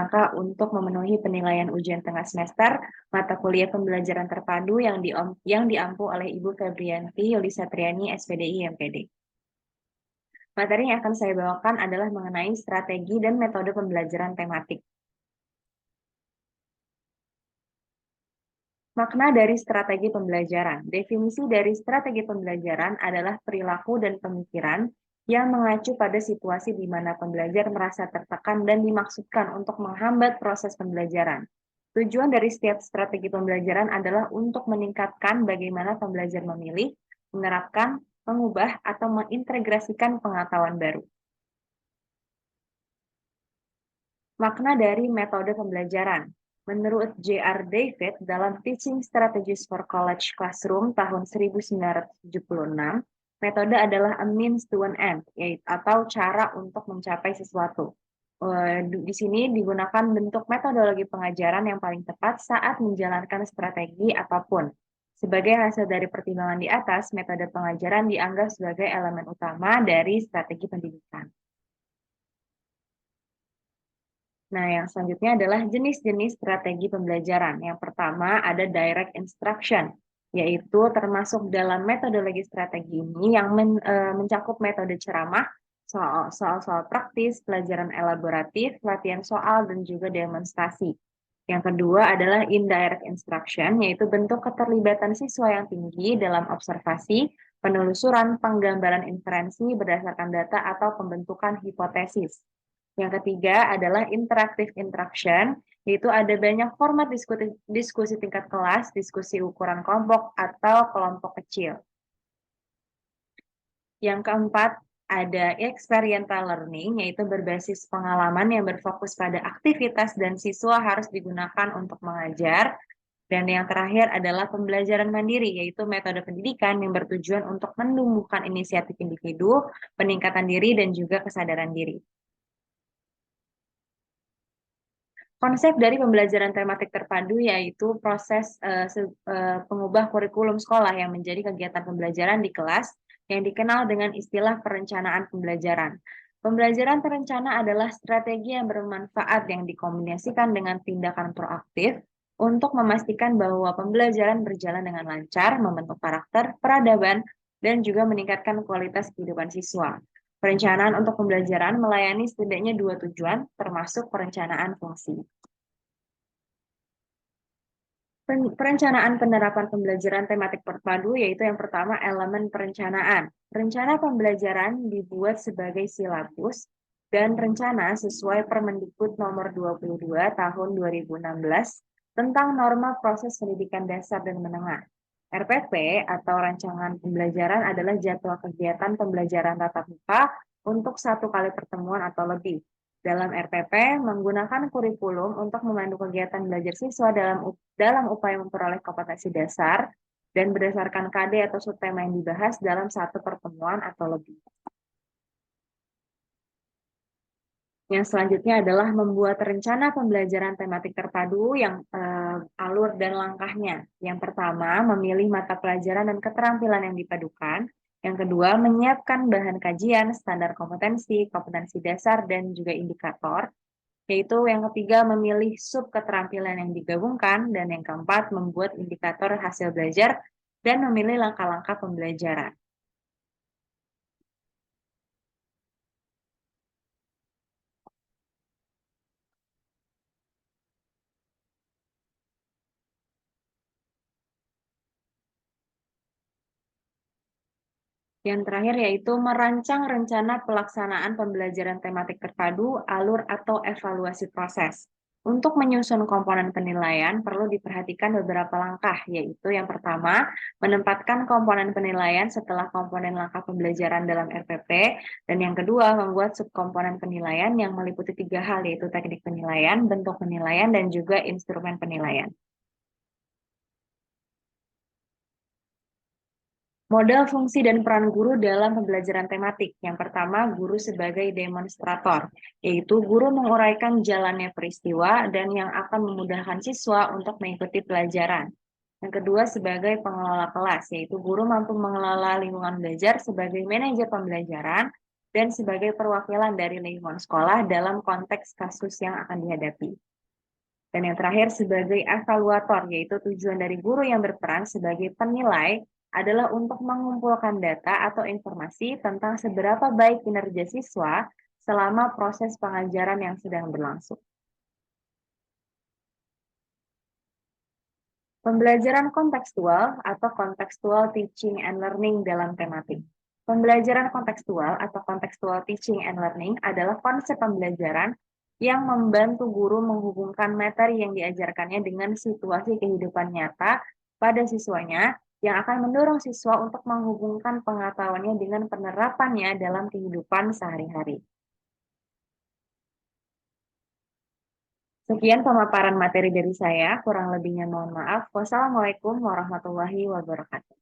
rangka untuk memenuhi penilaian ujian tengah semester mata kuliah pembelajaran terpadu yang diampu oleh Ibu Febrianti Yulisa Triani, SPDI MPD. Materi yang akan saya bawakan adalah mengenai strategi dan metode pembelajaran tematik. Makna dari strategi pembelajaran. Definisi dari strategi pembelajaran adalah perilaku dan pemikiran yang mengacu pada situasi di mana pembelajar merasa tertekan dan dimaksudkan untuk menghambat proses pembelajaran. Tujuan dari setiap strategi pembelajaran adalah untuk meningkatkan bagaimana pembelajar memilih, menerapkan, mengubah, atau mengintegrasikan pengetahuan baru. Makna dari metode pembelajaran. Menurut J.R. David dalam Teaching Strategies for College Classroom tahun 1976, metode adalah a means to an end, yaitu atau cara untuk mencapai sesuatu. Di sini digunakan bentuk metodologi pengajaran yang paling tepat saat menjalankan strategi apapun. Sebagai hasil dari pertimbangan di atas, metode pengajaran dianggap sebagai elemen utama dari strategi pendidikan. Nah, yang selanjutnya adalah jenis-jenis strategi pembelajaran. Yang pertama ada direct instruction, yaitu termasuk dalam metodologi strategi ini yang mencakup metode ceramah, soal-soal praktis, pelajaran elaboratif, latihan soal, dan juga demonstrasi. Yang kedua adalah indirect instruction, yaitu bentuk keterlibatan siswa yang tinggi dalam observasi, penelusuran, penggambaran inferensi berdasarkan data, atau pembentukan hipotesis. Yang ketiga adalah interactive interaction, yaitu ada banyak format diskusi tingkat kelas, diskusi ukuran kelompok, atau kelompok kecil. Yang keempat ada experiential learning, yaitu berbasis pengalaman yang berfokus pada aktivitas dan siswa harus digunakan untuk mengajar. Dan yang terakhir adalah pembelajaran mandiri, yaitu metode pendidikan yang bertujuan untuk menumbuhkan inisiatif individu, peningkatan diri, dan juga kesadaran diri. Konsep dari pembelajaran tematik terpadu yaitu proses pengubah kurikulum sekolah yang menjadi kegiatan pembelajaran di kelas yang dikenal dengan istilah perencanaan pembelajaran. Pembelajaran terencana adalah strategi yang bermanfaat yang dikombinasikan dengan tindakan proaktif untuk memastikan bahwa pembelajaran berjalan dengan lancar, membentuk karakter, peradaban, dan juga meningkatkan kualitas kehidupan siswa. Perencanaan untuk pembelajaran melayani setidaknya 2 tujuan, termasuk perencanaan fungsi. Perencanaan penerapan pembelajaran tematik terpadu yaitu yang pertama elemen perencanaan. Rencana pembelajaran dibuat sebagai silabus dan rencana sesuai Permendikbud nomor 22 tahun 2016 tentang norma proses pendidikan dasar dan menengah. RPP atau rancangan pembelajaran adalah jadwal kegiatan pembelajaran tatap muka untuk 1 kali pertemuan atau lebih. Dalam RPP menggunakan kurikulum untuk memandu kegiatan belajar siswa dalam upaya memperoleh kompetensi dasar dan berdasarkan KD atau subtema yang dibahas dalam 1 pertemuan atau lebih. Yang selanjutnya adalah membuat rencana pembelajaran tematik terpadu yang alur dan langkahnya. Yang pertama, memilih mata pelajaran dan keterampilan yang dipadukan. Yang kedua, menyiapkan bahan kajian, standar kompetensi, kompetensi dasar, dan juga indikator. Yaitu yang ketiga, memilih sub keterampilan yang digabungkan. Dan yang keempat, membuat indikator hasil belajar dan memilih langkah-langkah pembelajaran. Yang terakhir yaitu merancang rencana pelaksanaan pembelajaran tematik terpadu, alur atau evaluasi proses. Untuk menyusun komponen penilaian perlu diperhatikan beberapa langkah, yaitu yang pertama, menempatkan komponen penilaian setelah komponen langkah pembelajaran dalam RPP, dan yang kedua, membuat subkomponen penilaian yang meliputi 3 hal, yaitu teknik penilaian, bentuk penilaian, dan juga instrumen penilaian. Model fungsi dan peran guru dalam pembelajaran tematik. Yang pertama, guru sebagai demonstrator, yaitu guru menguraikan jalannya peristiwa dan yang akan memudahkan siswa untuk mengikuti pelajaran. Yang kedua, sebagai pengelola kelas, yaitu guru mampu mengelola lingkungan belajar sebagai manajer pembelajaran. dan sebagai perwakilan dari lingkungan sekolah dalam konteks kasus yang akan dihadapi. Dan yang terakhir sebagai evaluator, yaitu tujuan dari guru yang berperan sebagai penilai adalah untuk mengumpulkan data atau informasi tentang seberapa baik kinerja siswa selama proses pengajaran yang sedang berlangsung. Pembelajaran kontekstual atau contextual teaching and learning dalam tematik. Pembelajaran kontekstual atau contextual teaching and learning adalah konsep pembelajaran yang membantu guru menghubungkan materi yang diajarkannya dengan situasi kehidupan nyata pada siswanya yang akan mendorong siswa untuk menghubungkan pengetahuannya dengan penerapannya dalam kehidupan sehari-hari. Sekian pemaparan materi dari saya, kurang lebihnya mohon maaf. Wassalamualaikum warahmatullahi wabarakatuh.